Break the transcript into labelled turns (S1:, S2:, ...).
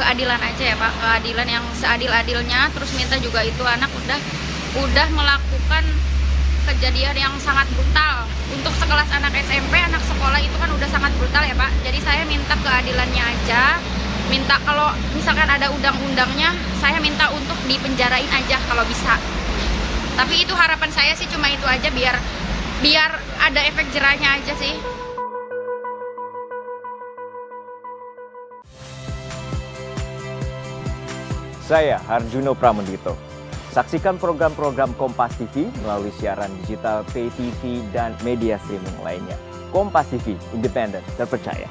S1: Keadilan aja ya Pak, keadilan yang seadil-adilnya. Terus minta juga itu anak udah melakukan kejadian yang sangat brutal. Untuk sekelas anak SMP, anak sekolah itu kan udah sangat brutal ya Pak. Jadi saya minta keadilannya aja. Minta kalau misalkan ada undang-undangnya, saya minta untuk dipenjarain aja kalau bisa. Tapi itu harapan saya sih cuma itu aja, biar ada efek jerahnya aja sih.
S2: Saya Harjuno Pramendito. Saksikan program-program Kompas TV melalui siaran digital, pay TV, dan media streaming lainnya. Kompas TV, independen, terpercaya.